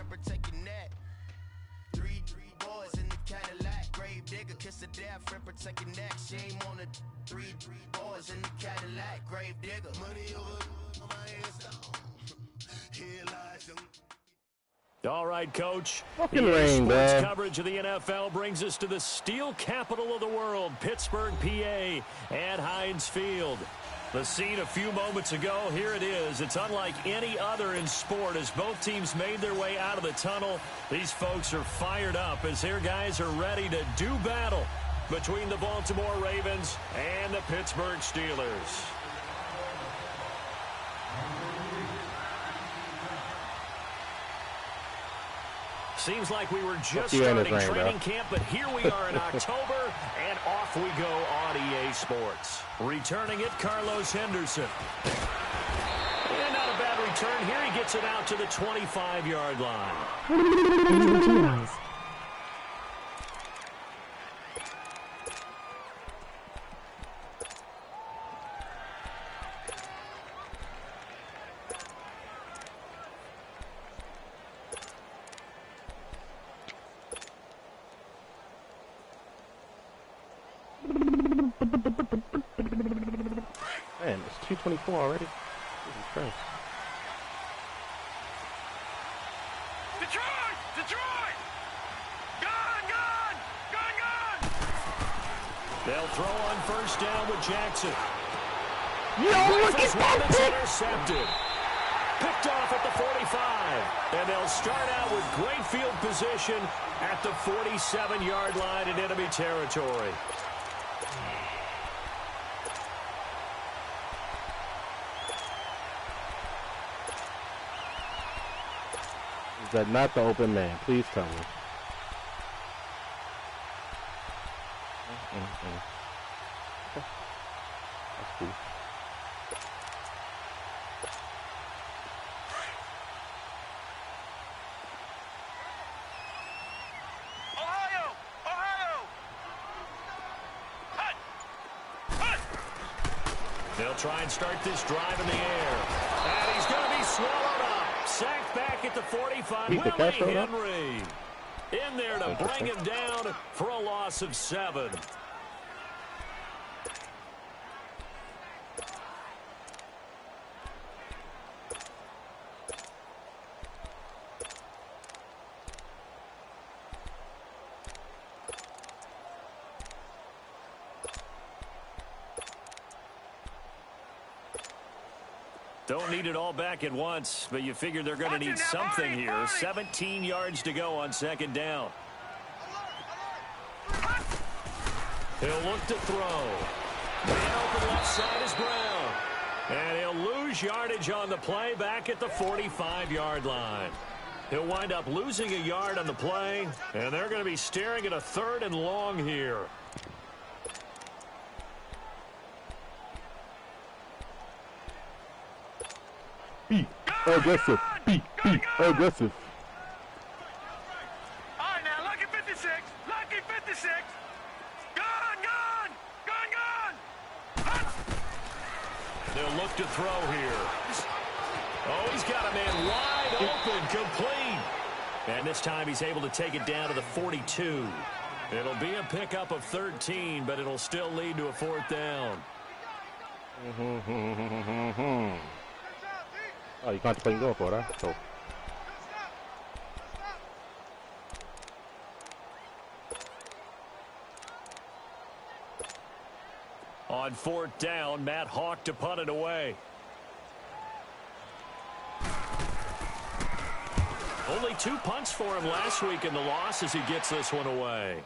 protect your neck. Three boys in the Cadillac. Grave digger, kiss the death, friend, protect your neck. Shame on the three boys in the Cadillac. Grave digger. Money over my head down. Here lies them. All right, Coach. Fucking rain, sports man. coverage of the NFL brings us to the steel capital of the world, Pittsburgh, PA, at Heinz Field. The scene a few moments ago, here it is. It's unlike any other in sport as both teams made their way out of the tunnel. These folks are fired up as their guys are ready to do battle between the Baltimore Ravens and the Pittsburgh Steelers. Seems like we were just starting training camp, but here we are in October, and off we go on EA Sports. Returning it, Carlos Henderson. And not a bad return here. He gets it out to the 25-yard line. Man, it's 2:24 already. Jesus Christ. Detroit! Gone! They'll throw on first down with Jackson. Yo, look at that pick! Intercepted. Picked off at the 45. And they'll start out with great field position at the 47-yard line in enemy territory. Is that not the open man? Please tell me. Okay. That's cool. Ohio! Hut! They'll try and start this drive in the air. And he's going to be swallowed up. Sacked back at the 45. Willie Henry in there to bring him down for a loss of 7. Don't need it all back at once, but you figure they're going to need something here. 17 yards to go on second down. He'll look to throw. Man open left side is Brown. And he'll lose yardage on the play back at the 45-yard line. He'll wind up losing a yard on the play, and they're going to be staring at a 3rd and long here. Be aggressive. Be aggressive. All right, now, lucky 56. Gone! They'll look to throw here. Oh, he's got a man wide open, complete. And this time he's able to take it down to the 42. It'll be a pickup of 13, but it'll still lead to a 4th down. Oh, you can't play go for that. So. On 4th down, Matt Hawk to punt it away. Only 2 punts for him last week in the loss as he gets this one away.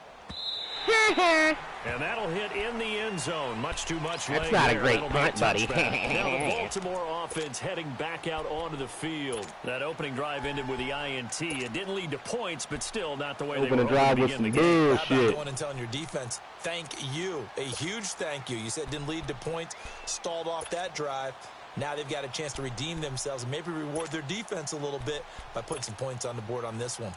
And that'll hit in the end zone. Much too much lane. That's not there. a great That'll punt, buddy. Now the Baltimore offense heading back out onto the field. That opening drive ended with the INT. It didn't lead to points, but still not the way they were hoping drive to was begin the some game. How about going and telling your defense, thank you. A huge thank you. You said it didn't lead to points, stalled off that drive. Now they've got a chance to redeem themselves and maybe reward their defense a little bit by putting some points on the board on this one.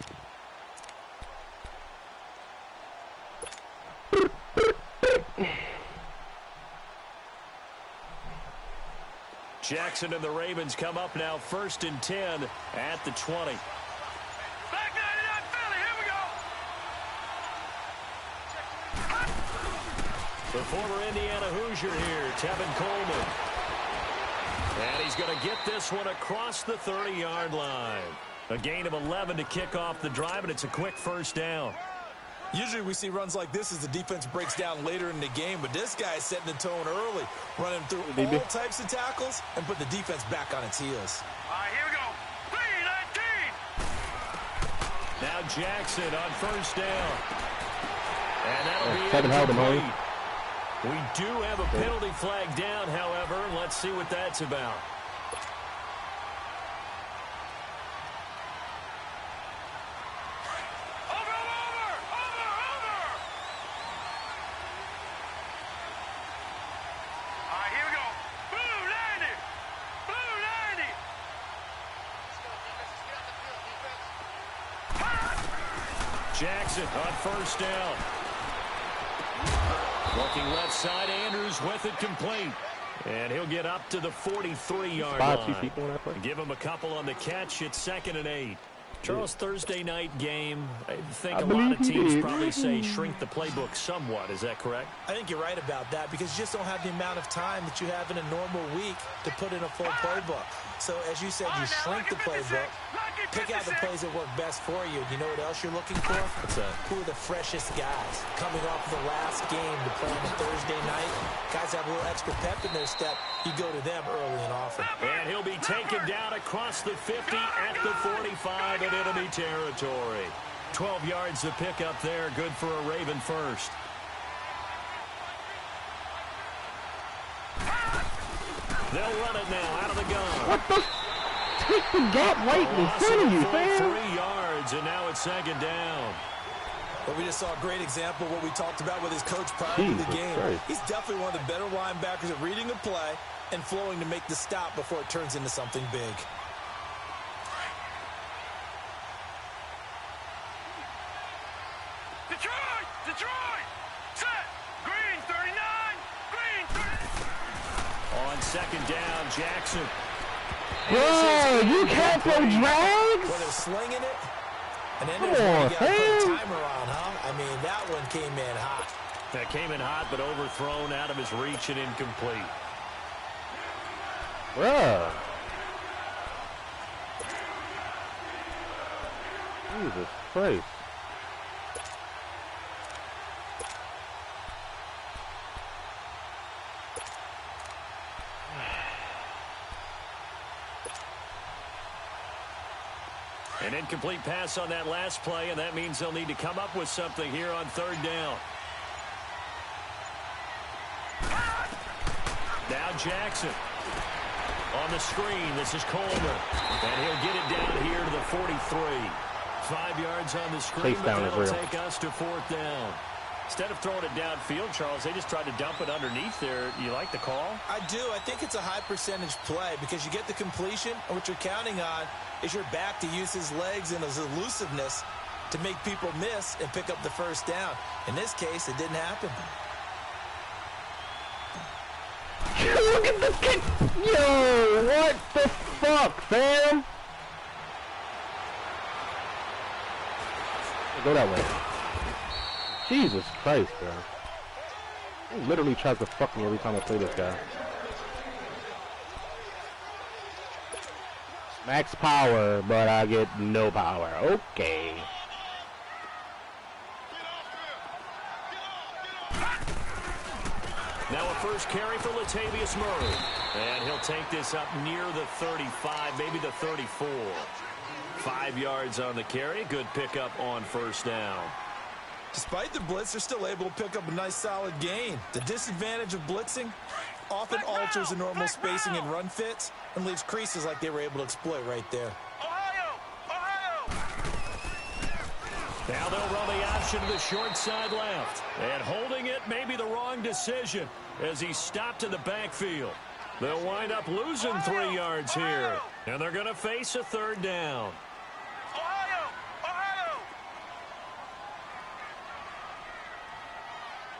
Jackson and the Ravens come up now 1st and 10 at the 20. Back 99 Philly, here we go. The former Indiana Hoosier here, Tevin Coleman. And he's going to get this one across the 30-yard line. A gain of 11 to kick off the drive, and it's a quick first down. Usually we see runs like this as the defense breaks down later in the game, but this guy is setting the tone early, running through all types of tackles and put the defense back on its heels. All right, here we go. 3-19. Now Jackson on first down. And that'll be Kevin held him on. We do have a penalty flag down, however. Let's see what that's about. Over. All right, here we go. Blue 90. Jackson on first down. Looking left side, Andrews with it complete. And he'll get up to the 43-yard line. Give him a couple on the catch. It's 2nd and 8. Charles, Thursday night game, I think a lot of teams probably say shrink the playbook somewhat. Is that correct? I think you're right about that because you just don't have the amount of time that you have in a normal week to put in a full playbook. So, as you said, you shrink the playbook, pick out the plays that work best for you. You know what else you're looking for? What's that? Who are the freshest guys coming off the last game to play on a Thursday night? Guys have a little extra pep in their step. You go to them early and often. And he'll be taken down across the 50 at the 45 in enemy territory. 12 yards to pick up there. Good for a Raven first. They'll run it now out of the gun. What the? Take the gap right in front of you, man. 3 yards, and now it's 2nd down. But we just saw a great example of what we talked about with his coach prior to the game. Christ. He's definitely one of the better linebackers at reading a play and flowing to make the stop before it turns into something big. Detroit! Set! Green 39! Green 30! On 2nd down, Jackson. Bro, you can't throw drags? Well, they're slinging it. And then Come there's on, one you got to put a fam. timer on, huh? I mean, that one came in hot. That came in hot, but overthrown out of his reach and incomplete. Bruh. Jesus Christ. An incomplete pass on that last play, and that means they'll need to come up with something here on 3rd down. Now Jackson on the screen. This is Coleman, and he'll get it down here to the 43. 5 yards on the screen, Chase but down is that'll real. take us to 4th down. Instead of throwing it downfield, Charles, they just tried to dump it underneath there. You like the call? I do. I think it's a high percentage play because you get the completion, and what you're counting on is your back to use his legs and his elusiveness to make people miss and pick up the first down. In this case, it didn't happen. Look at the kick. Yo, what the fuck, fam? Go that way. Jesus Christ, bro. He literally tries to fuck me every time I play this guy. Max power, but I get no power. Okay. Now a first carry for Latavius Murray. And he'll take this up near the 35, maybe the 34. 5 yards on the carry. Good pickup on first down. Despite the blitz, they're still able to pick up a nice solid gain. The disadvantage of blitzing often alters the normal spacing and run fits and leaves creases like they were able to exploit right there. Ohio! Now they'll run the option to the short side left. And holding it may be the wrong decision as he stopped in the backfield. They'll wind up losing 3 yards here. And they're going to face a 3rd down.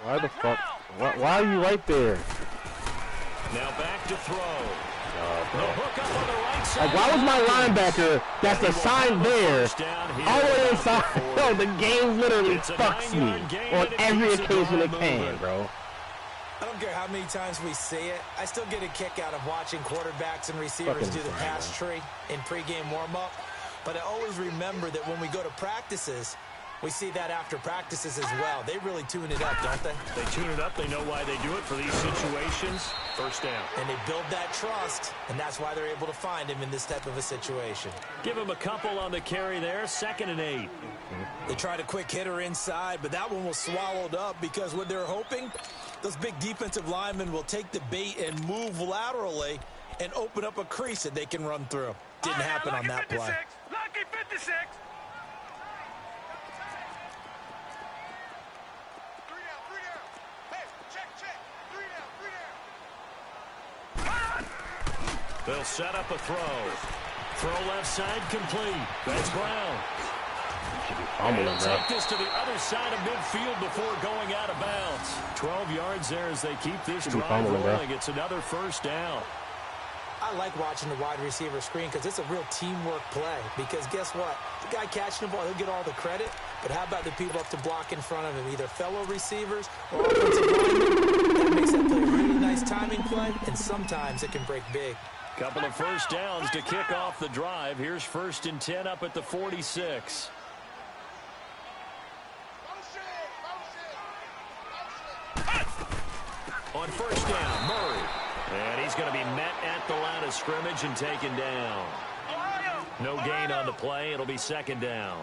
Why the fuck? Why are you right there? Now back to throw. God, The bro. hook up on the right side. Like, why was my linebacker that's assigned there all the way inside? Yo, the game literally It's a fucks me 9-yard gain, on and it every keeps the occasion it drive can, moving. bro. I don't care how many times we see it. I still get a kick out of watching quarterbacks and receivers Fucking do the insane, pass tree in pregame warm-up. But I always remember that when we go to practices, we see that after practices as well. They really tune it up, don't they? They tune it up. They know why they do it for these situations. First down. And they build that trust, and that's why they're able to find him in this type of a situation. Give him a couple on the carry there. 2nd and 8. They tried a quick hitter inside, but that one was swallowed up because what they're hoping, those big defensive linemen will take the bait and move laterally and open up a crease that they can run through. Didn't happen on that play. Lucky 56. 3 down, 3 down. Hey, check. 3 down, 3 down. They'll set up a throw. Throw left side complete. That's Brown. Should be And fumbling, he'll bro. take this to the other side of midfield before going out of bounds. 12 yards there as they keep this Should be drive fumbling, bro. rolling. It's another first down. I like watching the wide receiver screen because it's a real teamwork play. Because guess what? The guy catching the ball, he'll get all the credit. But how about the people up to block in front of him, either fellow receivers or offensive linemen? That makes that play a really nice timing play, and sometimes it can break big. Couple of first downs to kick off the drive. Here's 1st and 10 up at the 46. On first down, Murray. And he's going to be met at the line of scrimmage and taken down. No gain on the play. It'll be 2nd down.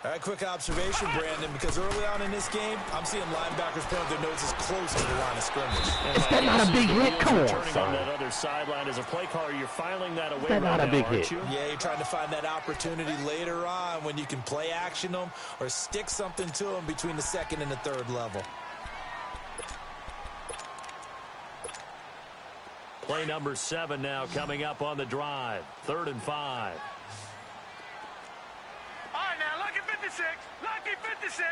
All right, quick observation, Brandon, because early on in this game, I'm seeing linebackers point their noses close to the line of scrimmage. Is that not a big hit? Come on, Turning on son. that other sideline as a play caller, you're filing that away that right not a now, big aren't hit? you? Yeah, you're trying to find that opportunity later on when you can play action them or stick something to them between the 2nd and the 3rd level. Play number 7 now coming up on the drive. 3rd and 5. All right, now, lucky 56. Lucky 56.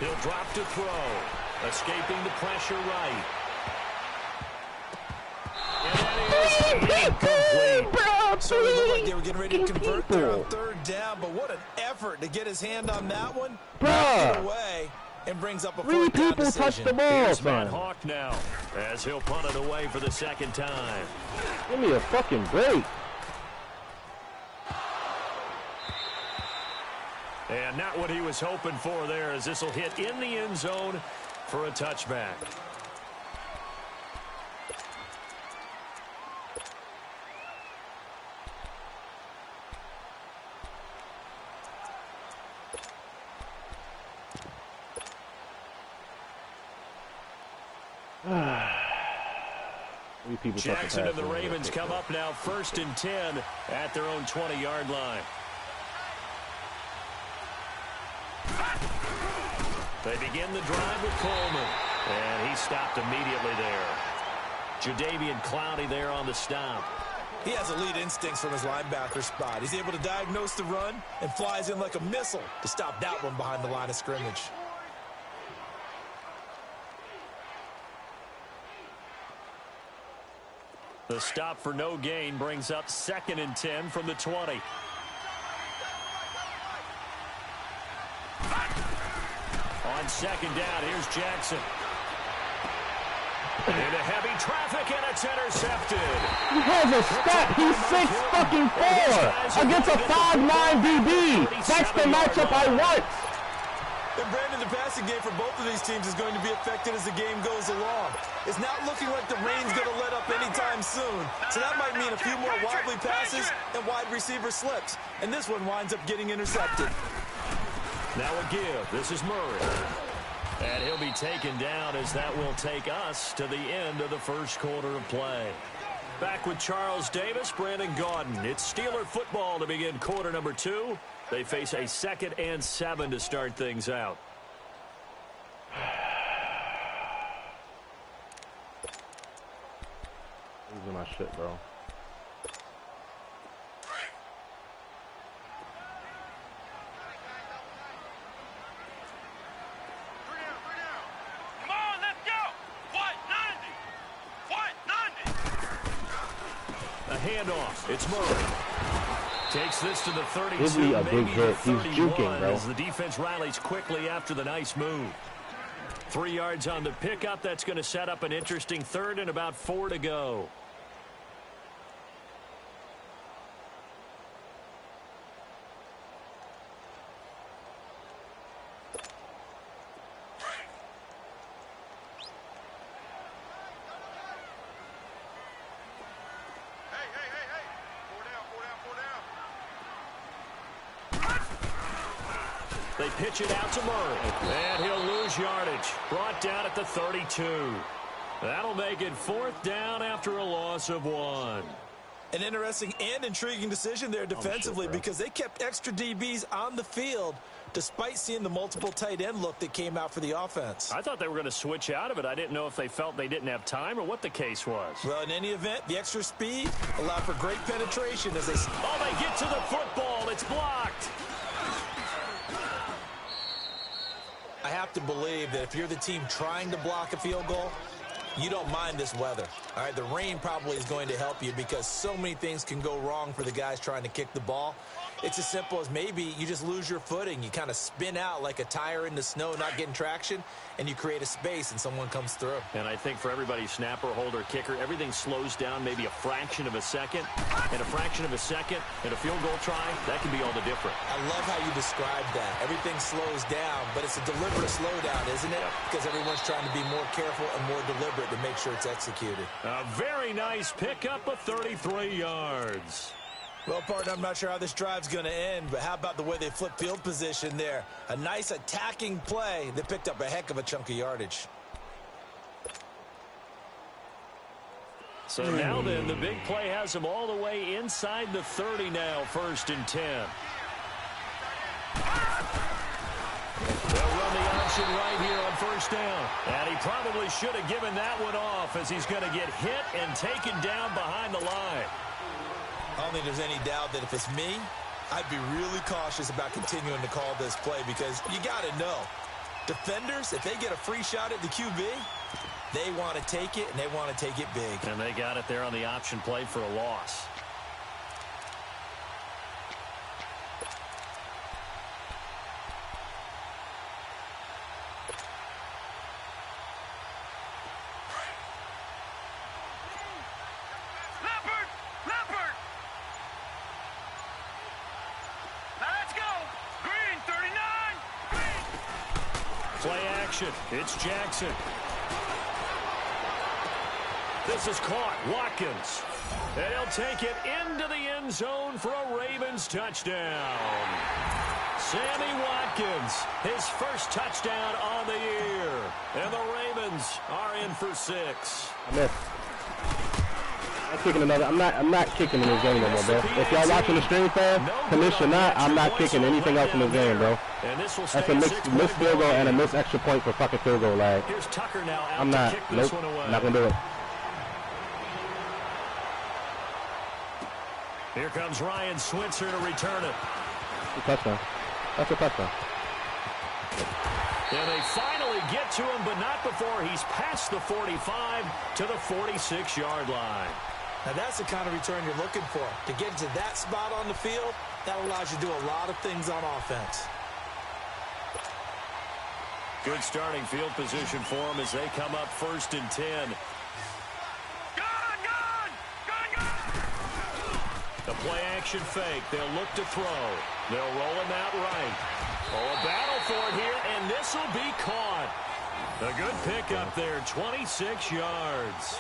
He'll drop to throw. Escaping the pressure right. And that is incomplete. So it looked like they were getting ready to convert there on 3rd down, but what an effort to get his hand on that one. Bruh. Get away and brings up a 3 4th down people touched decision. the ball, Here's Matt son. Hawk now as he'll punt it away for the 2nd time. Give me a fucking break. And not what he was hoping for there, as this will hit in the end zone for a touchback. People Jackson and the pass, Ravens come up now 1st and 10 at their own 20-yard line. They begin the drive with Coleman, and he stopped immediately there. Jadeveon Clowney there on the stop. He has elite instincts from his linebacker spot. He's able to diagnose the run and flies in like a missile to stop that one behind the line of scrimmage. The stop for no gain brings up 2nd and 10 from the 20. On 2nd down, here's Jackson. Into heavy traffic, and it's intercepted. He has a step. He's 6'4" against a 5'9" DB. That's the matchup I want. And Brandon, the passing game for both of these teams is going to be affected as the game goes along. It's not looking like the rain's going to let up anytime soon. So that might mean a few more wobbly passes and wide receiver slips. And this one winds up getting intercepted. Now a give. This is Murray. And he'll be taken down as that will take us to the end of the first quarter of play. Back with Charles Davis, Brandon Gaudin. It's Steeler football to begin quarter number 2. They face a 2nd and 7 to start things out. Losing my shit, bro. Come on, let's A handoff. It's Murray. Takes this to the 32. Give me a big hit. He's juking, bro. As the defense rallies quickly after the nice move. 3 yards on the pickup. That's going to set up an interesting third and about 4 to go. They pitch it out to Murray, and he'll lose yardage. Brought down at the 32. That'll make it 4th down after a loss of 1. An interesting and intriguing decision there defensively because they kept extra DBs on the field despite seeing the multiple tight end look that came out for the offense. I thought they were going to switch out of it. I didn't know if they felt they didn't have time or what the case was. Well, in any event, the extra speed allowed for great penetration as they... Oh, they get to the football. It's blocked. I have to believe that if you're the team trying to block a field goal, you don't mind this weather. All right, the rain probably is going to help you because so many things can go wrong for the guys trying to kick the ball. It's as simple as maybe you just lose your footing. You kind of spin out like a tire in the snow, not getting traction, and you create a space and someone comes through. And I think for everybody, snapper, holder, kicker, everything slows down maybe a fraction of a second. And a fraction of a second in a field goal try, that can be all the different. I love how you described that. Everything slows down, but it's a deliberate slowdown, isn't it? Because everyone's trying to be more careful and more deliberate to make sure it's executed. A very nice pickup of 33 yards. Well, partner, I'm not sure how this drive's going to end, but how about the way they flip field position there? A nice attacking play that picked up a heck of a chunk of yardage. So now then, the big play has them all the way inside the 30 now, 1st and 10. They'll run the option right here on 1st down. And he probably should have given that one off as he's going to get hit and taken down behind the line. I don't think there's any doubt that if it's me, I'd be really cautious about continuing to call this play because you got to know, defenders, if they get a free shot at the QB, they want to take it, and they want to take it big. And they got it there on the option play for a loss. It's Jackson. This is caught. Watkins. And he'll take it into the end zone for a Ravens touchdown. Sammy Watkins, his first touchdown on the year. And the Ravens are in for 6. I missed. I'm kicking another. I'm not kicking in this game no more, bro. If y'all watching the stream, fan, commission not, I'm not kicking anything else in this game, bro. That's a missed field goal and a missed extra point for fucking field goal, like. Here's Tucker now out I'm not. To kick this Nope. one away. Not gonna do it. Here comes Ryan Switzer to return it. That's a touchdown. That's a touchdown. And they finally get to him, but not before he's past the 45 to the 46-yard line. Now that's the kind of return you're looking for. To get to that spot on the field, that allows you to do a lot of things on offense. Good starting field position for them as they come up 1st and 10. The play action fake. They'll look to throw. They'll roll him out right. Oh, a battle for it here, and this will be caught. A good pickup there, 26 yards.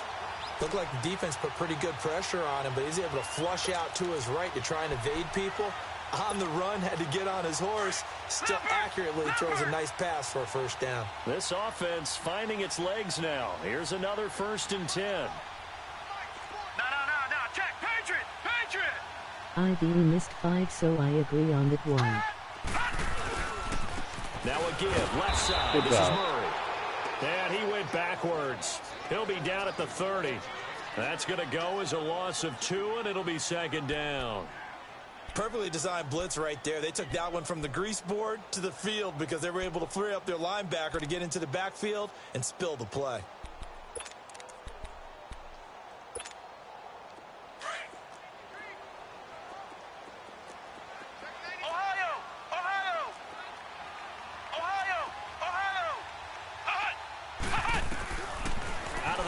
Looked like the defense put pretty good pressure on him, but he's able to flush out to his right to try and evade people. On the run, had to get on his horse. Still accurately throws a nice pass for a 1st down. This offense finding its legs now. Here's another 1st and 10. No, check, Patriot! I really missed 5, so I agree on that one. Now a give, left side. Good this job. is Murray. And he went backwards. He'll be down at the 30. That's going to go as a loss of 2, and it'll be 2nd down. Perfectly designed blitz right there. They took that one from the grease board to the field because they were able to free up their linebacker to get into the backfield and spill the play.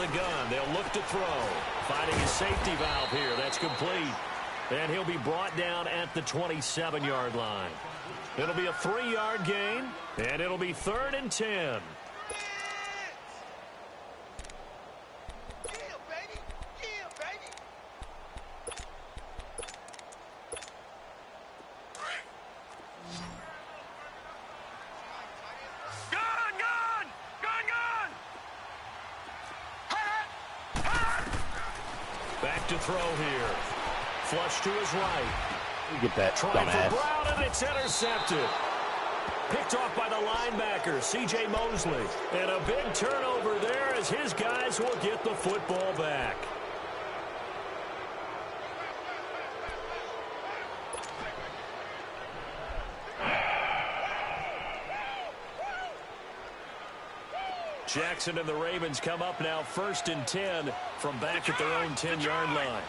the gun. They'll look to throw. Finding his safety valve here. That's complete. And he'll be brought down at the 27-yard line. It'll be a 3-yard gain, and it'll be 3rd and 10. Back to throw here. Flush to his right. You get that, Trying dumbass. for Brown, and it's intercepted. Picked off by the linebacker, C.J. Mosley. And a big turnover there as his guys will get the football back. Jackson and the Ravens come up now 1st and 10 from back at their own 10-yard line.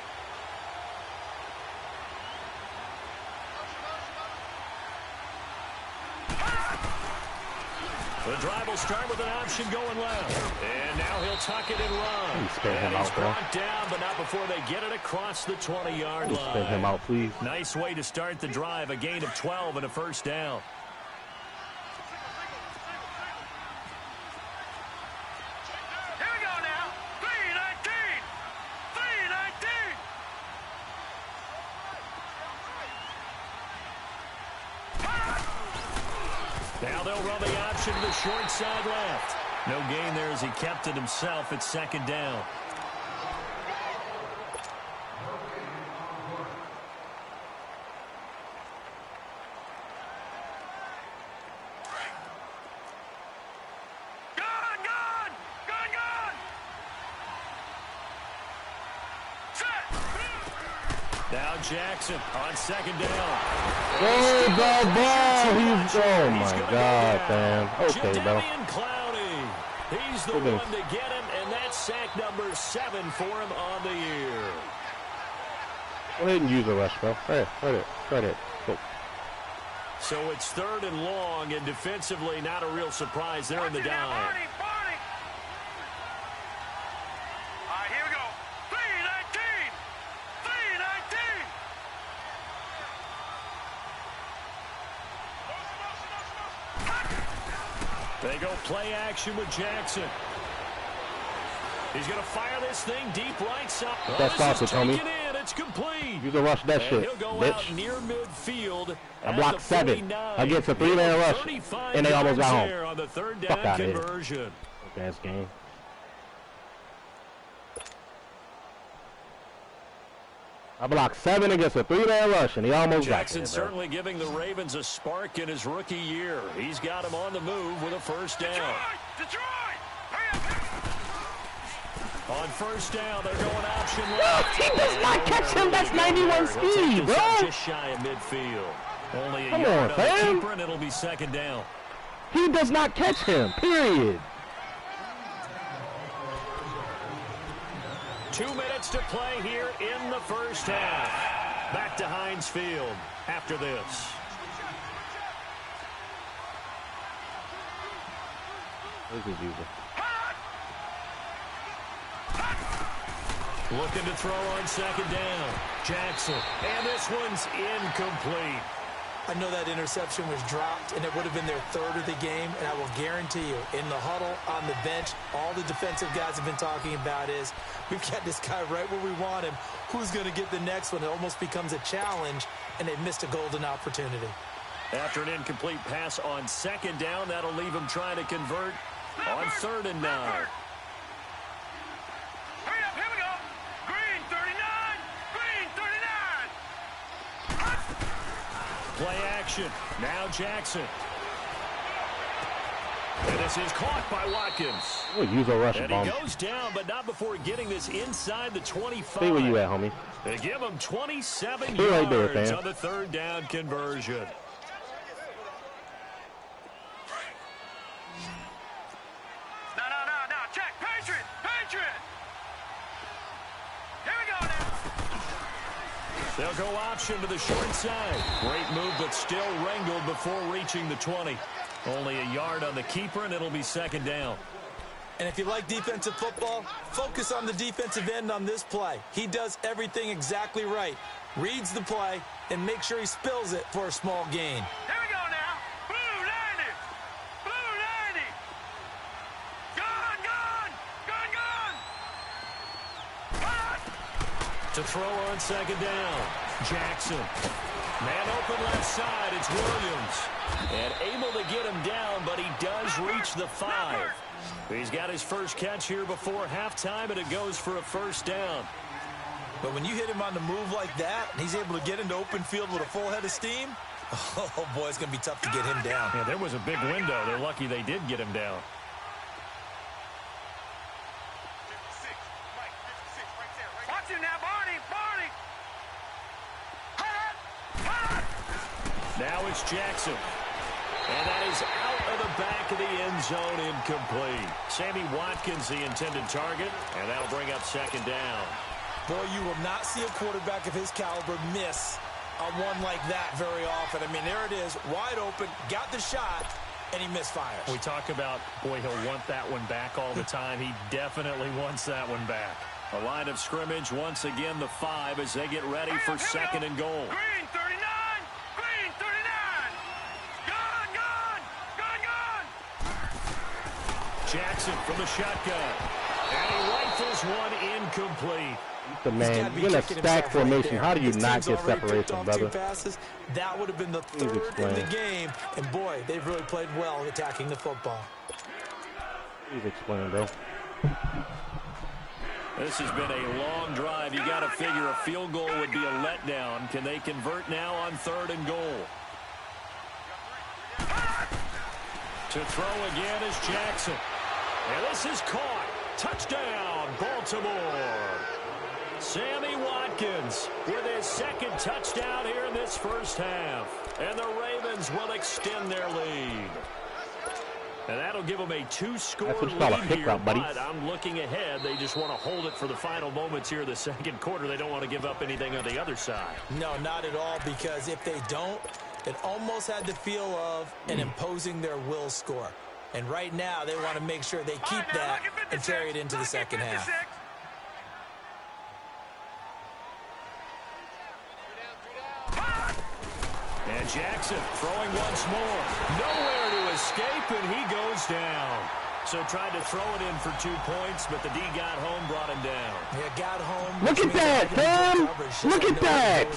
The drive will start with an option going left. And now he'll tuck it and run. Spin him out, he's brought down, but not before they get it across the 20-yard line. Spin him out, please. Nice way to start the drive. A gain of 12 and a first down. Now they'll run the option to the short side left. No gain there as he kept it himself at 2nd down. Now Jackson on 2nd down. Oh, the ball. Oh, my God, man. Okay, bro. Clowney. He's the one to get him, and that's sack number 7 for him on the year. Go ahead and use the rush, bro. Right it. Go. So it's 3rd and long, and defensively not a real surprise there in the dime. They go play action with Jackson. He's going to fire this thing deep right side. That's sausage, homie. It's complete. You can rush that shit, he'll go bitch. Out near midfield. I blocked 7 against a 3-man rush, and they almost got home. On the 3rd Fuck down out conversion. Here. Okay, game. I blocked 7 against a 3-man rush, and he almost Jackson got there, certainly giving the Ravens a spark in his rookie year. He's got him on the move with a first down. Detroit! On first down, they're going option left. He does not catch him. That's 91 speed, bro. Just shy of midfield. Only a Come yard on, the fam. keeper, and it'll be 2nd down. He does not catch him, period. 2 minutes to play here in the first half. Back to Heinz Field after this. This is easy. Looking to throw on 2nd down. Jackson. And this one's incomplete. I know that interception was dropped, and it would have been their 3rd of the game, and I will guarantee you, in the huddle, on the bench, all the defensive guys have been talking about is, we've got this guy right where we want him. Who's going to get the next one? It almost becomes a challenge, and they missed a golden opportunity. After an incomplete pass on 2nd down, that'll leave him trying to convert on 3rd and 9. Hurry up, here we go. Green 39, green 39. Play action. Now Jackson. And this is caught by Watkins. We'll use a rush And bomb. he goes down, but not before getting this inside the 25. Stay where you at, homie. They give him 27 Stay right there, yards fam. on the 3rd down conversion. No. Check. Patriot. Here we go now. They'll go option to the short side. Great move, but still wrangled before reaching the 20. Only a yard on the keeper, and it'll be 2nd down. And if you like defensive football, focus on the defensive end on this play. He does everything exactly right. Reads the play and makes sure he spills it for a small gain. Here we go now. Blue 90. Blue 90. Gone, gone. Gone, gone. Cut. To throw on second down. Jackson. Man open left side. It's Williams. And able to get him down, but he does reach the 5. He's got his first catch here before halftime, and it goes for a first down. But when you hit him on the move like that, and he's able to get into open field with a full head of steam, oh, boy, it's going to be tough to get him down. Yeah, there was a big window. They're lucky they did get him down. 56. Mike, 56 right there. Right. Watch him now, Barney. Barney. Now it's Jackson. And that is out of the back of the end zone, incomplete. Sammy Watkins, the intended target, and that'll bring up second down. Boy, you will not see a quarterback of his caliber miss a one like that very often. I mean, there it is, wide open, got the shot, and he misfires. We talk about, boy, he'll want that one back all the time. He definitely wants that one back. A line of scrimmage, once again, the 5 as they get ready for second and goal. Green 39. Green 39. Gone, gone. Gone, gone. Jackson from the shotgun. And he rifles one incomplete. The man, you're in a stack formation. How do you not get separation, brother? That would have been the third in the game. And, boy, they've really played well attacking the football. Please explain, bro. This has been a long drive. You got to figure a field goal would be a letdown. Can they convert now on third and goal? To throw again is Jackson. And this is caught. Touchdown, Baltimore. Sammy Watkins with his second touchdown here in this first half. And the Ravens will extend their lead. And that'll give them a 2-score lead here, but I'm looking ahead. They just want to hold it for the final moments here of the second quarter. They don't want to give up anything on the other side. No, not at all, because if they don't, it almost had the feel of an imposing their will score. And right now, they want to make sure they keep that and carry it into the second half. And Jackson throwing once more. Nowhere to escape, and he goes down. So tried to throw it in for 2 points, but the D got home, brought him down. Yeah, got home. Look at that, Tom! Look at that!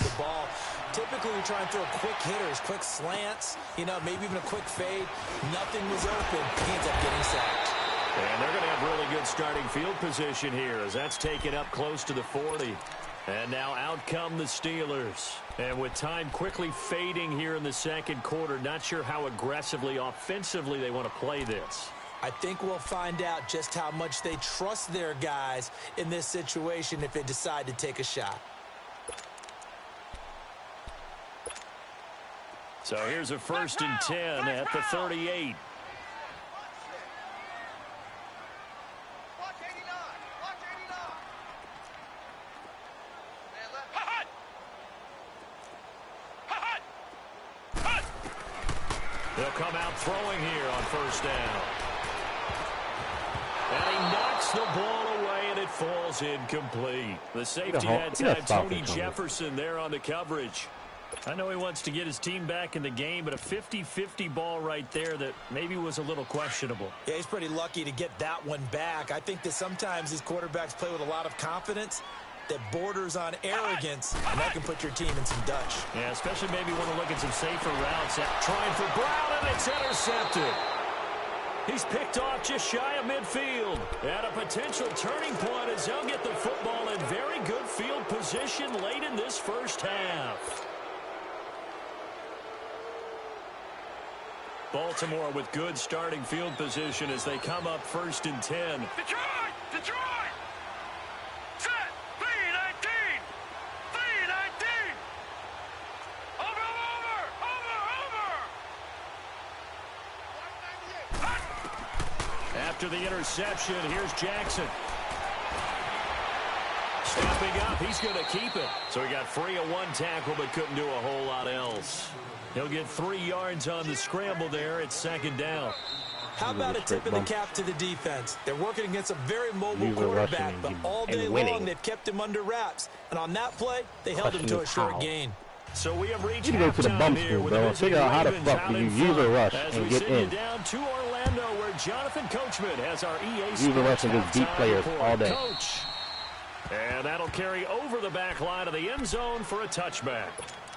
Typically, we try and throw quick hitters, quick slants, you know, maybe even a quick fade. Nothing was open. He ends up getting sacked. And they're going to have really good starting field position here as that's taken up close to the 40. And now out come the Steelers. And with time quickly fading here in the second quarter, not sure how aggressively, offensively they want to play this. I think we'll find out just how much they trust their guys in this situation if they decide to take a shot. So here's a 1st and 10 at the 38. Watch 89. Watch 89. Man, left. Hut. Hut. Hut. They'll come out throwing here on 1st down. And he knocks the ball away, and it falls incomplete. The safety had time. Tony Jefferson there on the coverage. I know he wants to get his team back in the game, but a 50-50 ball right there that maybe was a little questionable. Yeah, he's pretty lucky to get that one back. I think that sometimes these quarterbacks play with a lot of confidence that borders on arrogance, and that can put your team in some Dutch. Yeah, especially maybe want to look at some safer routes. Trying for Brown, and it's intercepted. He's picked off just shy of midfield. At a potential turning point as they'll get the football in very good field position late in this first half. Baltimore with good starting field position as they come up 1st and 10. Detroit! Detroit! Set! 3-19! 3-19! Over! After the interception, here's Jackson. Stepping up, he's going to keep it. So he got free of one tackle but couldn't do a whole lot else. He'll get 3 yards on the scramble there. It's 2nd down. How about a tip of the cap to the defense? They're working against a very mobile quarterback, but all day long they've kept him under wraps. And on that play, they held him to a short gain. So we have reached you go to the bump school, bro, and figure out how the fuck do you use a rush and get in. Down to Orlando, where Jonathan Coachman has our EA use a rush and just beat players all day. Coach. And that'll carry over the back line of the end zone for a touchback.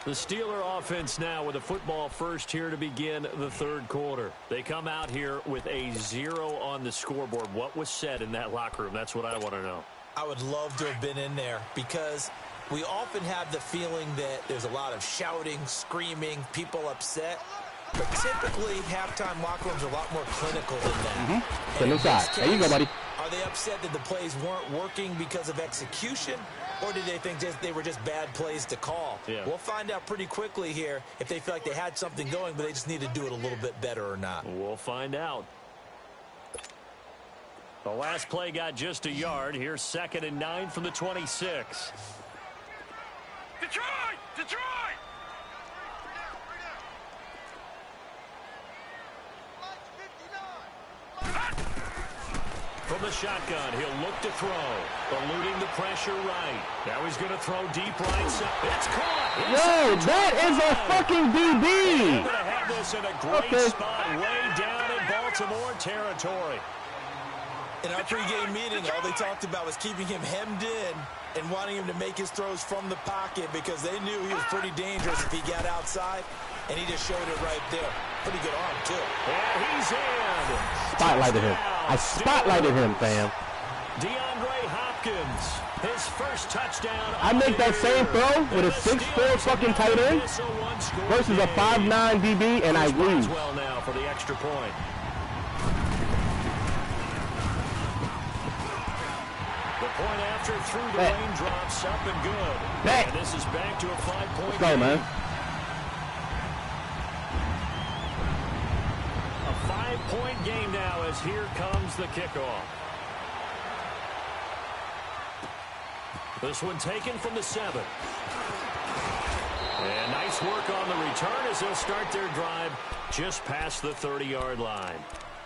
The Steeler offense now with a football first here to begin the third quarter. They come out here with a 0 on the scoreboard. What was said in that locker room? That's what I want to know. I would love to have been in there because we often have the feeling that there's a lot of shouting, screaming, people upset. But typically, halftime locker rooms are a lot more clinical than that. Get inside. There you go, buddy. Are they upset that the plays weren't working because of execution? Or did they think they were just bad plays to call? Yeah. We'll find out pretty quickly here if they feel like they had something going, but they just need to do it a little bit better or not. We'll find out. The last play got just a yard. Here's 2nd and 9 from the 26. Detroit! Detroit! From the shotgun, he'll look to throw. Eluding the pressure right. Now he's going to throw deep right side. It's caught. Yo, that is a fucking DB. They're going to have this in a great spot way down in Baltimore territory. In our pregame meeting, all they talked about was keeping him hemmed in and wanting him to make his throws from the pocket because they knew he was pretty dangerous if he got outside, and he just showed it right there. Pretty good arm, too. And he's in. Spotlighted him. I spotlighted him, fam. DeAndre Hopkins, his first touchdown. I make that same throw with a 6'4" fucking tight end versus a 5'9" DB, and I lose. Well now for the extra point. The point after through the raindrops up and good. And this is back to a 5-point Let's go, man. A 5-point game now as here comes the kickoff. This one taken from the 7. And nice work on the return as they'll start their drive just past the 30-yard line.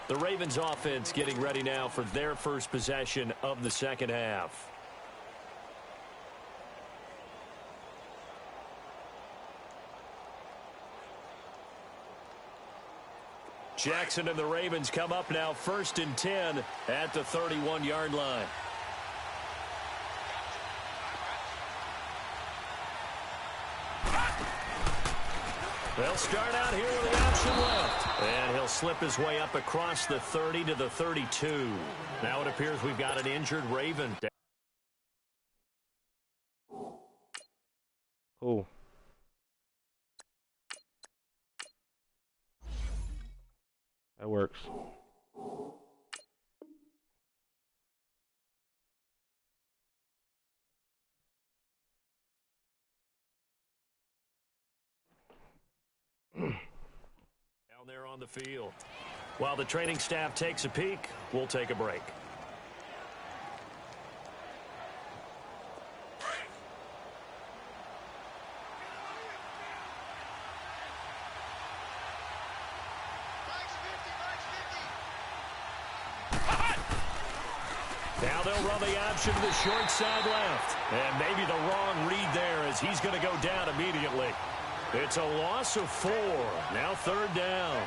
The Ravens offense getting ready now for their first possession of the second half. Jackson and the Ravens come up now 1st and 10 at the 31-yard line. They'll start out here with the option left. And he'll slip his way up across the 30 to the 32. Now it appears we've got an injured Raven. Cool. That works. Down there on the field. While the training staff takes a peek, we'll take a break. Now they'll run the option to the short side left. And maybe the wrong read there as he's going to go down immediately. It's a loss of 4. Now 3rd down.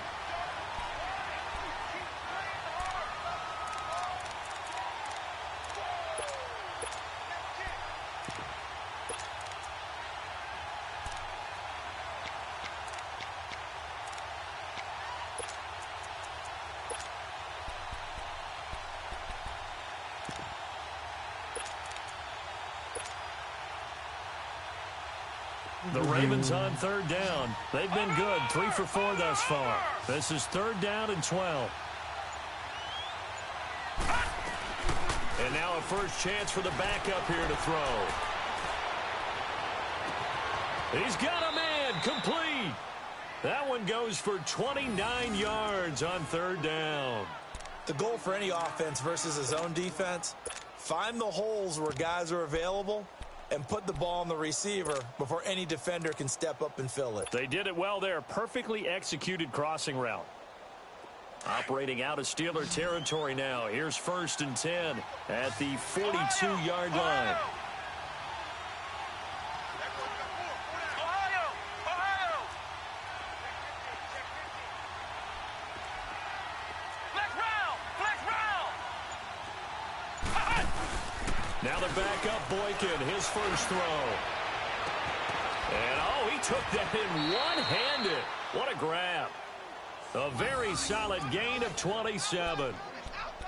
The Ravens on 3rd down. They've been good. 3 for 4 thus far. This is 3rd down and 12. And now a first chance for the backup here to throw. He's got a man. Complete. That one goes for 29 yards on 3rd down. The goal for any offense versus his own defense, find the holes where guys are available and put the ball on the receiver before any defender can step up and fill it. They did it well there. Perfectly executed crossing route. Operating out of Steeler territory now. Here's 1st and 10 at the 42-yard line. Now the backup Boykin, his first throw. And, oh, he took that in one-handed. What a grab. A very solid gain of 27.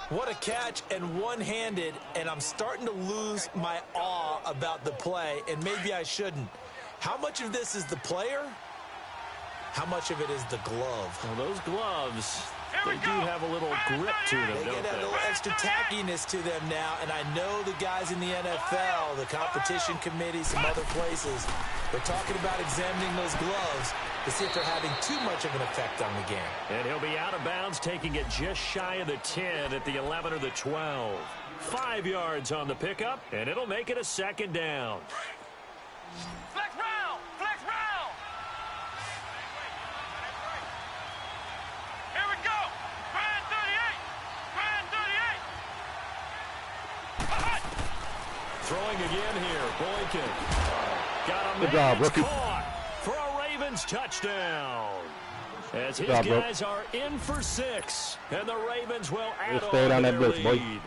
What a catch and one-handed, and I'm starting to lose my awe about the play, and maybe I shouldn't. How much of this is the player? How much of it is the glove? Well, those gloves, they do have a little grip to them, They don't get a little extra tackiness to them now, and I know the guys in the NFL, the competition committee, some other places, they're talking about examining those gloves to see if they're having too much of an effect on the game. And he'll be out of bounds, taking it just shy of the 10 at the 11 or the 12. 5 yards on the pickup, and it'll make it a 2nd down. Flex round! Flex round! Here we go! Grand 38! Grand 38! Throwing again here, Boykin. Got a Good job, rookie. Caught for a Ravens touchdown. As his Good job, bro. guys are in for 6, and the Ravens will add Just stayed on on to that their blitz, boy. lead.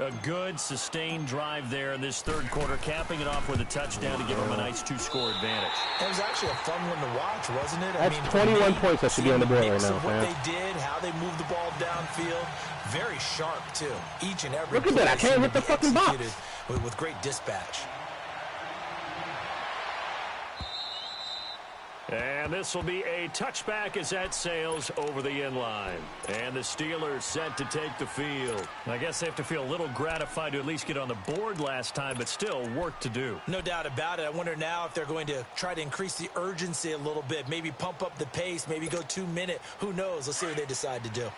A good, sustained drive there in this 3rd quarter, capping it off with a touchdown to give them a nice 2-score advantage. It was actually a fun one to watch, wasn't it? That's 21 points that should be on the board right now, What man. they did, how they moved the ball downfield, very sharp, too. Each and every Look at that, I play can't seemed hit to the be fucking box. executed with great dispatch. And this will be a touchback as that sails over the end line. And the Steelers set to take the field. I guess they have to feel a little gratified to at least get on the board last time, but still work to do. No doubt about it. I wonder now if they're going to try to increase the urgency a little bit, maybe pump up the pace, maybe go 2-minute. Who knows? Let's see what they decide to do.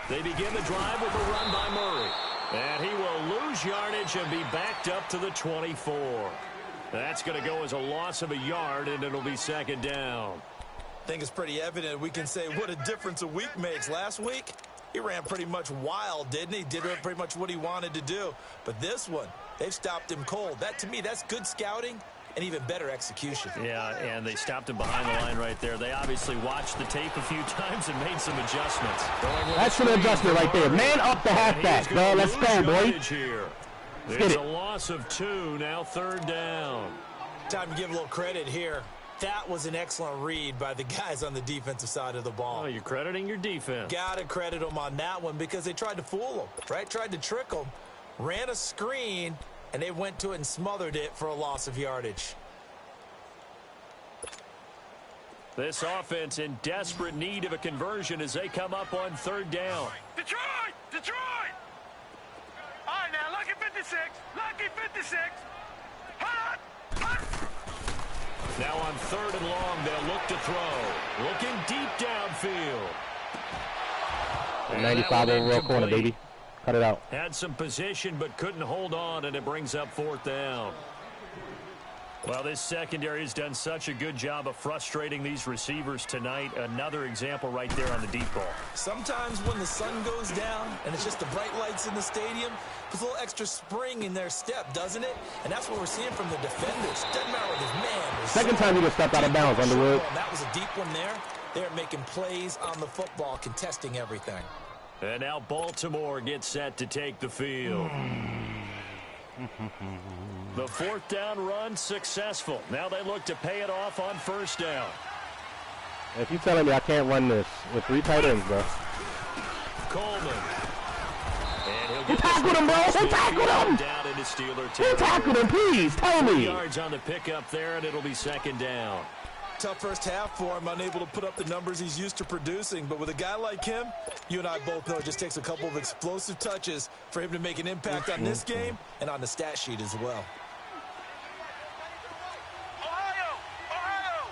They begin the drive with a run by Murray. And he will lose yardage and be backed up to the 24. That's going to go as a loss of a yard, and it'll be 2nd down. I think it's pretty evident we can say what a difference a week makes. Last week, he ran pretty much wild, didn't he? Did pretty much what he wanted to do. But this one, they've stopped him cold. That, to me, that's good scouting and even better execution. Yeah, and they stopped him behind the line right there. They obviously watched the tape a few times and made some adjustments. That's an adjustment right there. Man up the halfback, bro. Let's go, boy. Here. Let's There's get a it. loss of 2, now 3rd down. Time to give a little credit here. That was an excellent read by the guys on the defensive side of the ball. Oh, you're crediting your defense. Got to credit them on that one because they tried to fool them, right? Tried to trick them, ran a screen, and they went to it and smothered it for a loss of yardage. This offense in desperate need of a conversion as they come up on 3rd down. Detroit! Detroit! All right, now, lucky 56. Lucky 56. Hot! Hot! Now on 3rd and long, they'll look to throw. Looking deep downfield. And 95 that one overall corner, incomplete. baby. Cut it out. Had some position but couldn't hold on, and it brings up 4th down. Well, this secondary has done such a good job of frustrating these receivers tonight. Another example right there on the deep ball. Sometimes when the sun goes down and it's just the bright lights in the stadium, there's a little extra spring in their step, doesn't it? And that's what we're seeing from the defenders. Doesn't matter what his man. Second time he just stepped out of bounds, Underwood. That was a deep one there. They're making plays on the football, contesting everything. And now Baltimore gets set to take the field. The 4th down run successful. Now they look to pay it off on 1st down. If you're telling me I can't run this with 3 tight ends, bro. Coleman. And he'll Who get tackled him, bro? Who tackled him? down into Steeler Who territory. tackled him, please? Tell 3 me. yards on the pickup there, and it'll be 2nd down. Tough first half for him, unable to put up the numbers he's used to producing. But with a guy like him, you and I both know it just takes a couple of explosive touches for him to make an impact on this game and on the stat sheet as well. Ohio! Ohio!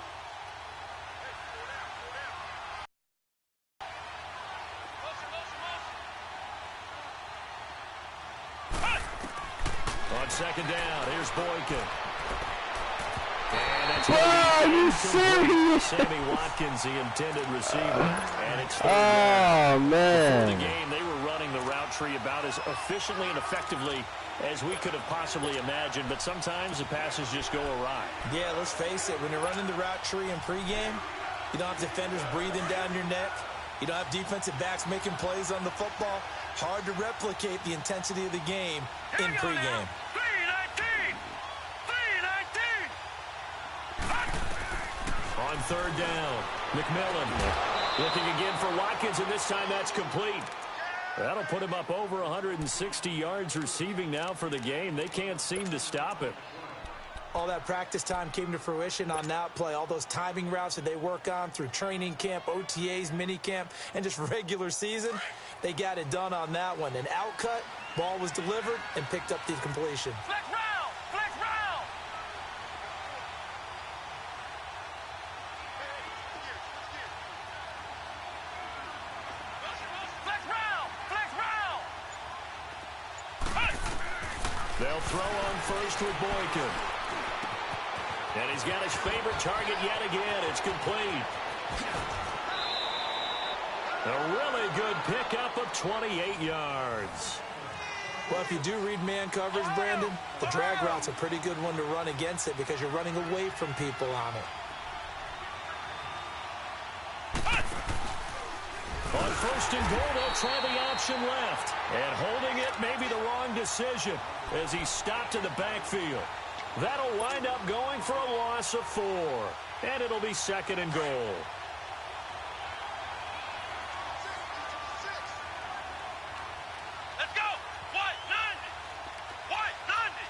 On second down. Here's Boykin. And it's are you serious? Sammy Watkins, the intended receiver. And it's oh, man. Before the game, they were running the route tree about as efficiently and effectively as we could have possibly imagined, but sometimes the passes just go awry. Yeah, let's face it, when you're running the route tree in pregame, you don't have defenders breathing down your neck. You don't have defensive backs making plays on the football. Hard to replicate the intensity of the game in pregame. 319! 319! On third down, McMillan looking again for Watkins, and this time that's complete. That'll put him up over 160 yards receiving now for the game. They can't seem to stop it. All that practice time came to fruition on that play. All those timing routes that they work on through training camp, OTAs, minicamp, and just regular season, they got it done on that one. An outcut, ball was delivered, and picked up the completion. Flex round! Flex round! Flex round! Flex round! They'll throw on first with Boykin. And he's got his favorite target yet again. It's complete. A really good pickup of 28 yards. Well, if you do read man coverage, Brandon, the drag route's a pretty good one to run against it because you're running away from people on it. On first and goal, they'll try the option left. And holding it may be the wrong decision as he stopped in the backfield. That'll wind up going for a loss of 4. And it'll be second and goal. Let's go! White, Lundy! White, Lundy!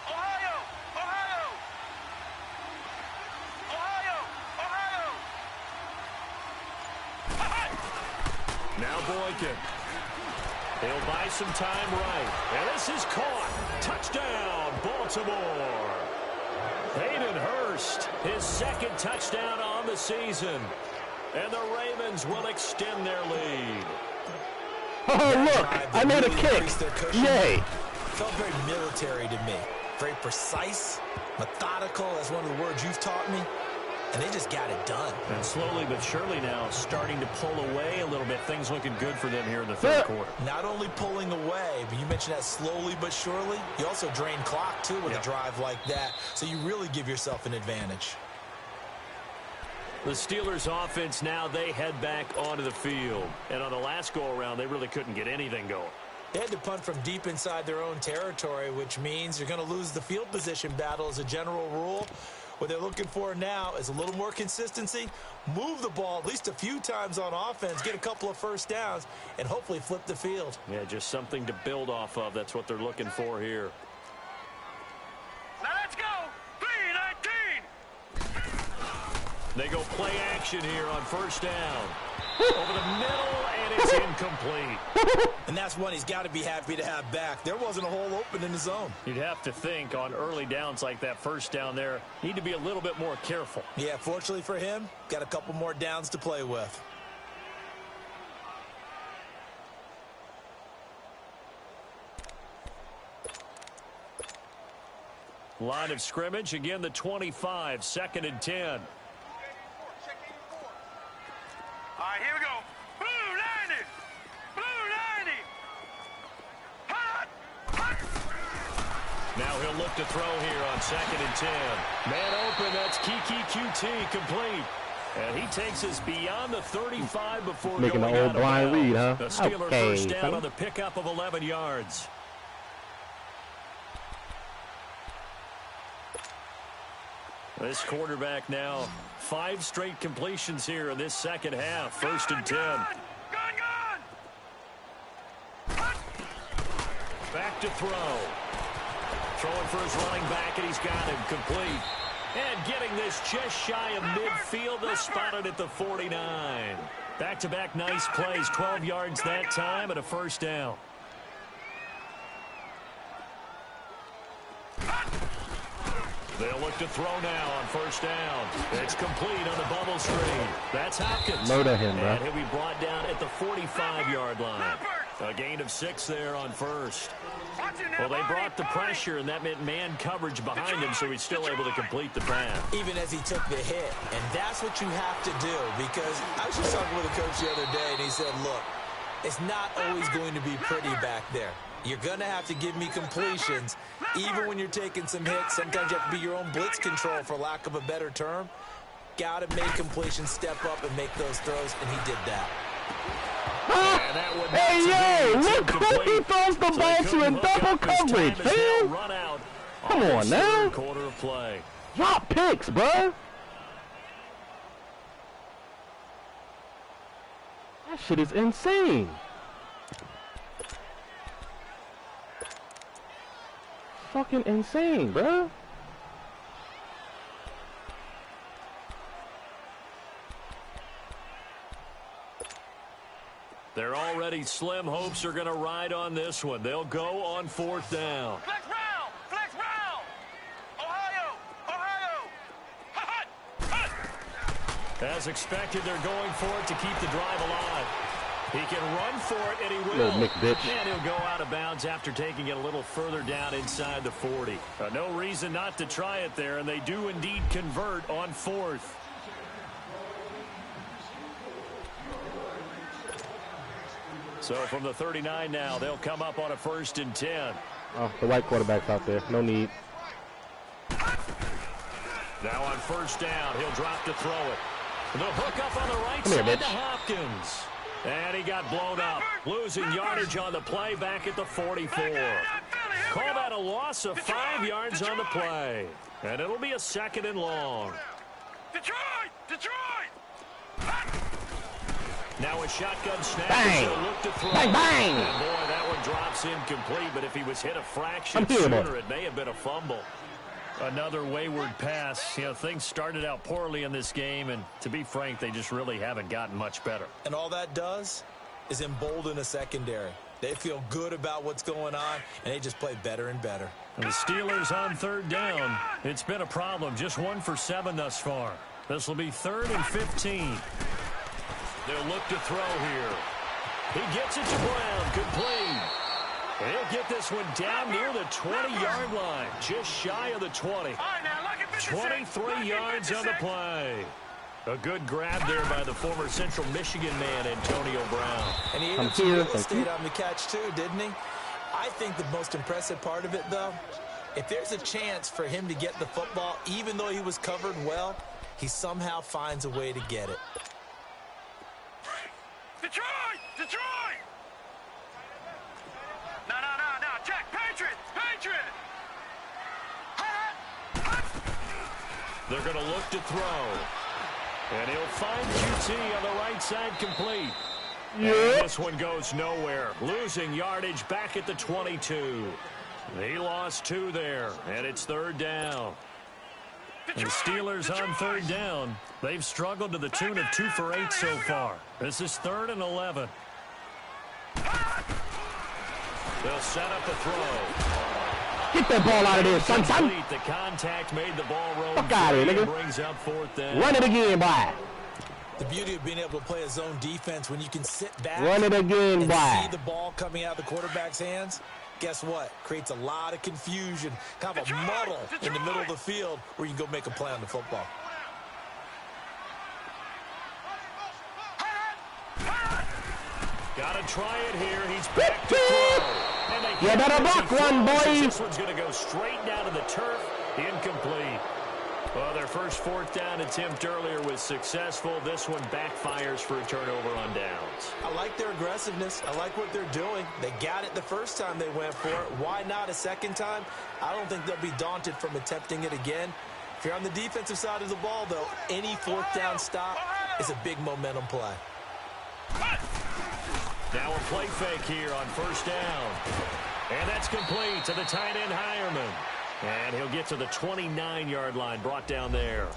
Ohio! Ohio! Ohio! Ohio! Now Boykin. He'll buy some time right. And this is caught. Touchdown, Baltimore. Hayden Hurst, his second touchdown on the season. And the Ravens will extend their lead. Oh, look, I made a kick. Yay. Felt very military to me. Very precise, methodical. That's one of the words you've taught me. And they just got it done. And slowly but surely now starting to pull away a little bit. Things looking good for them here in the third quarter. Not only pulling away, but you mentioned that slowly but surely. You also drain clock, too, with a drive like that. So you really give yourself an advantage. The Steelers offense now, they head back onto the field. And on the last go-around, they really couldn't get anything going. They had to punt from deep inside their own territory, which means you're going to lose the field position battle as a general rule. What they're looking for now is a little more consistency, move the ball at least a few times on offense, get a couple of first downs, and hopefully flip the field. Yeah, just something to build off of. That's what they're looking for here. Now let's go! 319! They go play action here on first down. Over the middle, and it's incomplete. And that's one he's got to be happy to have back. There wasn't a hole open in the zone. You'd have to think on early downs like that first down there, need to be a little bit more careful. Yeah, fortunately for him, got a couple more downs to play with. Line of scrimmage, again the 25, second and 10. All right, here we go. Blue 90! Blue 90! Hot! Hot! Now he'll look to throw here on second and 10. Man open, that's Kiki QT complete. And he takes us beyond the 35 before making going the old out of blind bounds. read, huh? The Steeler Okay, first down on the pickup of 11 yards. This quarterback now, 5 straight completions here in this second half. First and 10. Gun! Back to throw. Throwing for his running back, and he's got him complete. And getting this just shy of midfield. They'll spot it at the 49. Back-to-back nice plays. 12 yards that time and a first down. They'll look to throw now on first down. It's complete on the bubble screen. That's Hopkins. Murder him, bro. And he'll be brought down at the 45-yard line. A gain of 6 there on first. Well, they brought the pressure, and that meant man coverage behind him, so he's still able to complete the pass. Even as he took the hit. And that's what you have to do, because I was just talking with a coach the other day, and he said, look, it's not always going to be pretty back there. You're going to have to give me completions, even when you're taking some hits. Sometimes you have to be your own blitz control, for lack of a better term. Got to make completions, step up, and make those throws, and he did that. Hey, yo, look who he throws the ball to in double coverage, man. Come on now. Quarter of play. Drop picks, bro. That shit is insane. Fucking insane, bro. They're already slim hopes are going to ride on this one. They'll go on 4th down. Flex round! Flex round! Ohio! Ohio! Hut! Hut! As expected, they're going for it to keep the drive alive. He can run for it, and he will. Little Nick bitch. And he'll go out of bounds after taking it a little further down inside the 40. No reason not to try it there, and they do indeed convert on 4th. So from the 39 now, they'll come up on a 1st and 10. Oh, the white quarterback's out there. No need. Now on 1st down, he'll drop to throw it. The hook up on the right Come here, side bitch. to Hopkins. And he got blown up, losing yardage on the play back at the 44. Call that a loss of 5 yards on the play. And it'll be a 2nd and long. Detroit! Detroit! Now a shotgun snap. Bang! He'll look to throw. Bang, bang! And boy, that one drops incomplete, but if he was hit a fraction I'm here, sooner, boy. it may have been a fumble. Another wayward pass. You know, things started out poorly in this game, and to be frank, they just really haven't gotten much better. And all that does is embolden a secondary. They feel good about what's going on, and they just play better and better. And the Steelers on 3rd down. It's been a problem. Just 1 for 7 thus far. This will be 3rd and 15. They'll look to throw here. He gets it to Brown. Complete. And he'll get this one down near the 20-yard line. Just shy of the 20. All right, now, look at 56. 23 yards on the play. A good grab there by the former Central Michigan man, Antonio Brown. And he I'm had some here, real thank estate you. on the catch, too, didn't he? I think the most impressive part of it, though, if there's a chance for him to get the football, even though he was covered well, he somehow finds a way to get it. Detroit! Detroit! No, check. Patriot! Patriot! They're going to look to throw. And he'll find QT on the right side complete. Yeah. And this one goes nowhere. Losing yardage back at the 22. He lost 2 there, and it's 3rd down. And the Steelers on 3rd down. They've struggled to the tune of 2 for 8 so far. This is 3rd and 11. They'll set up a throw. Get that ball out of there, son. The contact made the ball roll. Fuck out of here, nigga. Brings up 4th down. Run it again, boy. The beauty of being able to play a zone defense when you can sit back Run it again, and boy. see the ball coming out of the quarterback's hands. Guess what? Creates a lot of confusion, kind of a muddle in the middle of the field where you can go make a play on the football. Got to try it here. He's back to throw. And they You better block one, boy. This one's going to go straight down to the turf. Incomplete. Well, their first 4th down attempt earlier was successful. This one backfires for a turnover on downs. I like their aggressiveness. I like what they're doing. They got it the first time they went for it. Why not a second time? I don't think they'll be daunted from attempting it again. If you're on the defensive side of the ball, though, any 4th down stop is a big momentum play. Now a play fake here on 1st down. And that's complete to the tight end, Hireman. And he'll get to the 29-yard line, brought down there.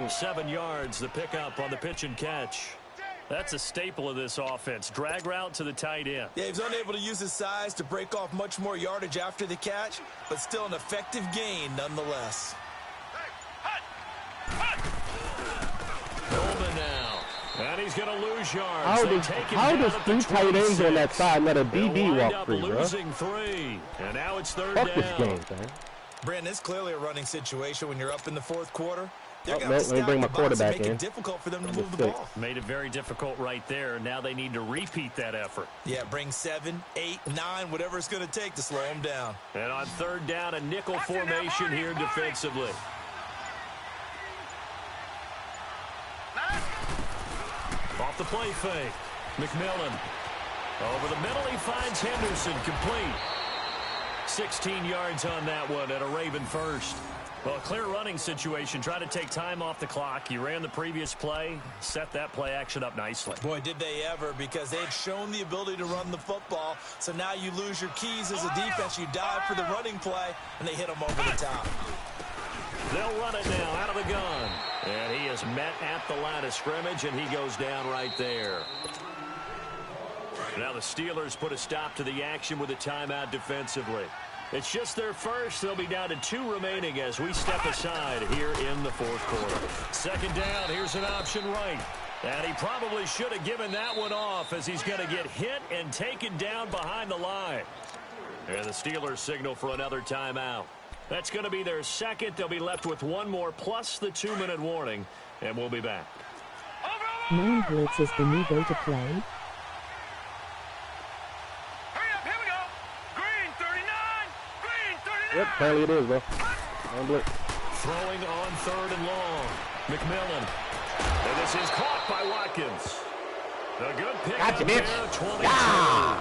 7 yards, the pickup on the pitch and catch. That's a staple of this offense. Drag route to the tight end. Yeah, he's unable to use his size to break off much more yardage after the catch, but still an effective gain nonetheless. Coleman now. And he's going to lose yards. How does 3 tight ends on that side let a DB walk free, bro? Losing 3. And now it's third Fuck down. this game, man. Brandon, it's clearly a running situation when you're up in the fourth quarter. Let me bring my quarterback in. Make it difficult for them to move the ball. Made it very difficult right there. Now they need to repeat that effort. Yeah, bring 7, 8, 9, whatever it's going to take to slow them down. And on third down, a nickel formation here defensively. Off the play fake. McMillan. Over the middle, he finds Henderson complete. 16 yards on that one at a Raven first. Well, a clear running situation. Try to take time off the clock. You ran the previous play, set that play action up nicely. Boy, did they ever, because they had shown the ability to run the football. So now you lose your keys as a defense. You dive for the running play, and they hit them over the top. They'll run it now out of the gun. And he is met at the line of scrimmage, and he goes down right there. Now the Steelers put a stop to the action with a timeout defensively. It's just their first. They'll be down to 2 remaining as we step aside here in the fourth quarter. Second down, here's an option right. And he probably should have given that one off as he's going to get hit and taken down behind the line. And the Steelers signal for another timeout. That's going to be their second. They'll be left with 1 more plus the 2-minute warning. And we'll be back. 9 blitz is the new way to play. Yep, apparently it is, bro. Throwing on third and long. McMillan. And this is caught by Watkins. A good pick up there, 22. Yeah.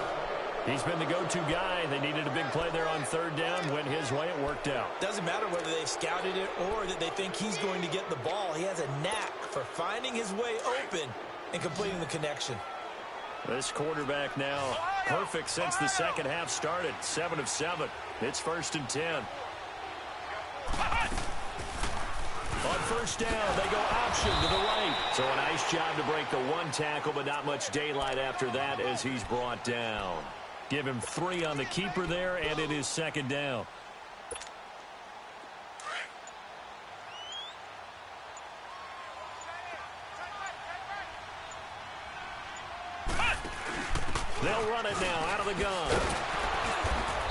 He's been the go-to guy. They needed a big play there on third down. Went his way. It worked out. Doesn't matter whether they scouted it or that they think he's going to get the ball. He has a knack for finding his way open and completing the connection. This quarterback now perfect since the second half started. 7 of 7. It's 1st and 10. On first down, they go option to the right. So a nice job to break the 1 tackle, but not much daylight after that as he's brought down. Give him 3 on the keeper there, and it is 2nd down. They'll run it now out of the gun.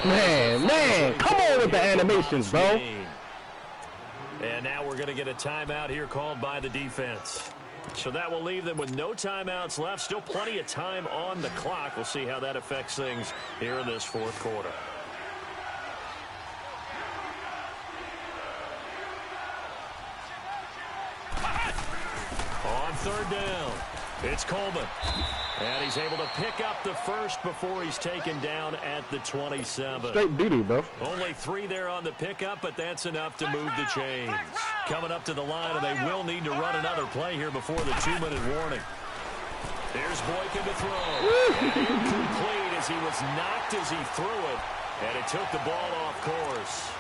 Man, come on with the animations, bro. And now we're going to get a timeout here called by the defense. So that will leave them with no timeouts left. Still plenty of time on the clock. We'll see how that affects things here in this fourth quarter. On third down, it's Coleman. And he's able to pick up the first before he's taken down at the 27. Straight doo-doo, bro. Only 3 there on the pickup, but that's enough to move the chains. Coming up to the line, and they will need to run another play here before the 2-minute warning. There's Boykin to throw. Incomplete as he was knocked as he threw it, and it took the ball off course.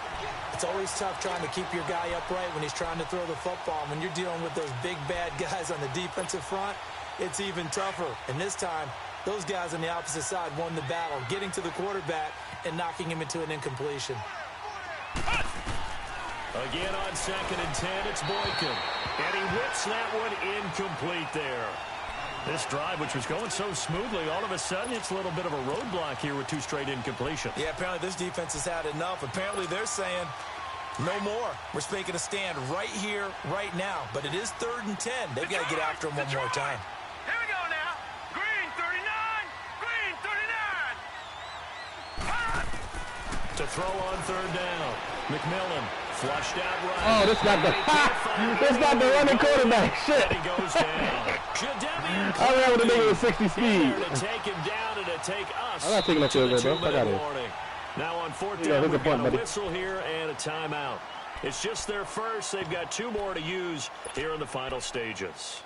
It's always tough trying to keep your guy upright when he's trying to throw the football. When you're dealing with those big, bad guys on the defensive front, it's even tougher. And this time, those guys on the opposite side won the battle, getting to the quarterback and knocking him into an incompletion. Again on 2nd and 10, it's Boykin. And he whips that one incomplete there. This drive, which was going so smoothly, all of a sudden it's a little bit of a roadblock here with 2 straight incompletions. Yeah, apparently this defense has had enough. Apparently they're saying, no more. We're making a stand right here, right now. But it is 3rd and 10. They've got to get after him one more time. Here we go now. Green 39. Green 39. To throw on third down. McMillan flushed out right. Oh, this not the running quarterback. Shit. He goes down. I ran with a nigga with 60 speed. To take him down and to take us. I'm not taking that field goal, bro. I got it. Now on 4th down, we've got a whistle here and a timeout. It's just their first. They've got 2 more to use here in the final stages.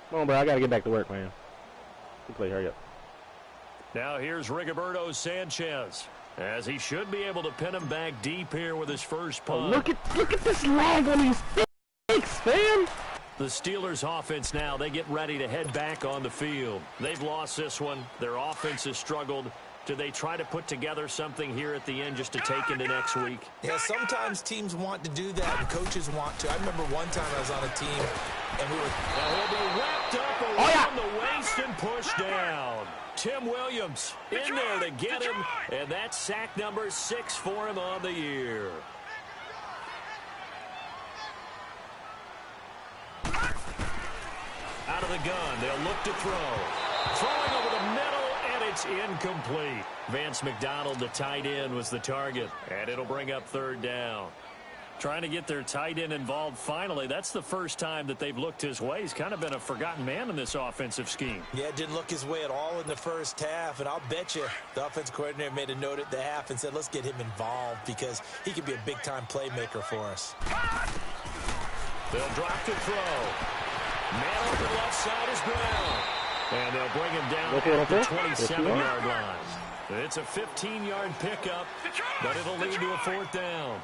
Come on, bro. I got to get back to work, man. Play, hurry up. Now here's Rigoberto Sanchez, as he should be able to pin him back deep here with his first punt. Oh, look at this lag on these fakes, fam. The Steelers offense now, they get ready to head back on the field. They've lost this one. Their offense has struggled Do they try to put together something here at the end just to take into next week? Yeah, sometimes teams want to do that and coaches want to. I remember one time I was on a team and we were... He'll be wrapped up around the waist and pushed down. Tim Williams in there to get him, and that's sack number 6 for him on the year. Out of the gun, they'll look to throw. Throwing over the middle, and it's incomplete. Vance McDonald, the tight end, was the target, and it'll bring up 3rd down. Trying to get their tight end involved finally. That's the first time that they've looked his way. He's kind of been a forgotten man in this offensive scheme. Yeah, it didn't look his way at all in the first half, and I'll bet you the offensive coordinator made a note at the half and said, let's get him involved because he could be a big-time playmaker for us. They'll drop to throw. Man open left side is Brown. And they'll bring him down at the 27-yard line. It's a 15-yard pickup, but it'll lead to a 4th down.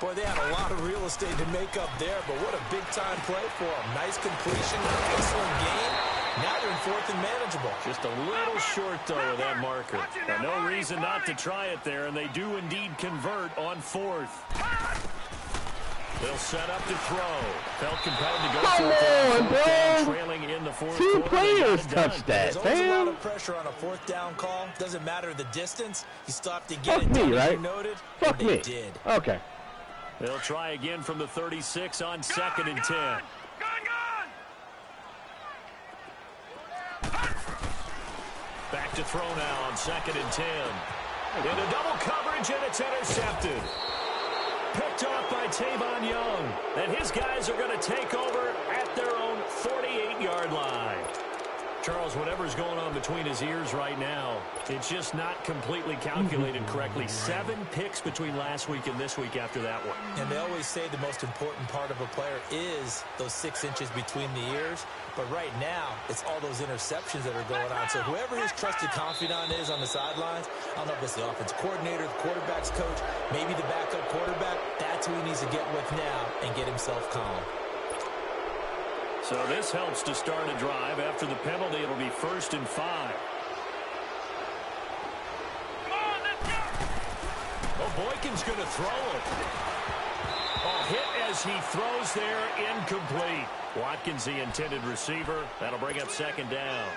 Boy, they had a lot of real estate to make up there, but what a big-time play for them. Nice completion, excellent game. Now they're in 4th and manageable. Just a little short, though, with that marker. And no reason not to try it there, and they do indeed convert on 4th. They'll set up to throw. Felt compelled to go Come on, bro. Trailing in the 4th Two quarter. players touched that, There's always a lot man. of pressure on a 4th down call. Doesn't matter the distance. You still have to get Fuck it done me, as right? you noted. Fuck and they me. did. Okay. They'll try again from the 36 on 2nd and 10. Gun! Back to throw now on 2nd and 10. Into double coverage, and it's intercepted. Picked off by Tavon Young. And his guys are going to take over at their own 48-yard line. Charles, whatever's going on between his ears right now, it's just not completely calculated correctly. 7 picks between last week and this week after that one. And they always say the most important part of a player is those 6 inches between the ears. But right now, it's all those interceptions that are going on. So whoever his trusted confidant is on the sidelines, I don't know if it's the offensive coordinator, the quarterback's coach, maybe the backup quarterback, that's who he needs to get with now and get himself calm. So this helps to start a drive. After the penalty, it'll be 1st and 5. Oh, Boykin's going to throw it. Oh, hit as he throws there, incomplete. Watkins, the intended receiver. That'll bring up 2nd down.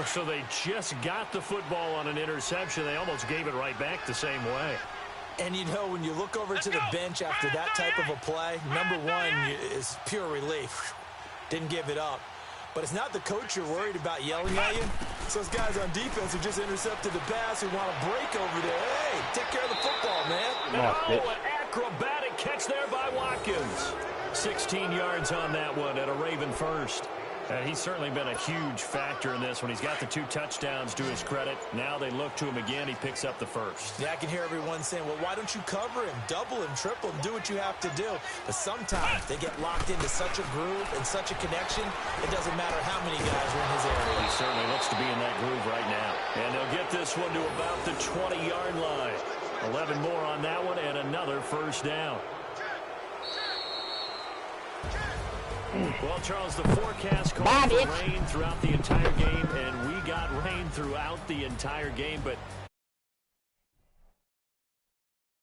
So they just got the football on an interception. They almost gave it right back the same way. And, you know, when you look over to the bench after that type of a play, number one is pure relief. Didn't give it up. But it's not the coach you're worried about yelling at you. It's those guys on defense who just intercepted the pass who want to break over there. Hey, take care of the football, man. Oh, an acrobatic catch there by Watkins. 16 yards on that one at a Raven first. And he's certainly been a huge factor in this one. He's got the 2 touchdowns to his credit. Now they look to him again. He picks up the first. Yeah, I can hear everyone saying, well, why don't you cover him, double him, triple him, do what you have to do. But sometimes they get locked into such a groove and such a connection, it doesn't matter how many guys are in his area. He certainly looks to be in that groove right now. And they'll get this one to about the 20-yard line. 11 more on that one and another 1st down. Well, Charles, the forecast called for rain throughout the entire game, and we got rain throughout the entire game, but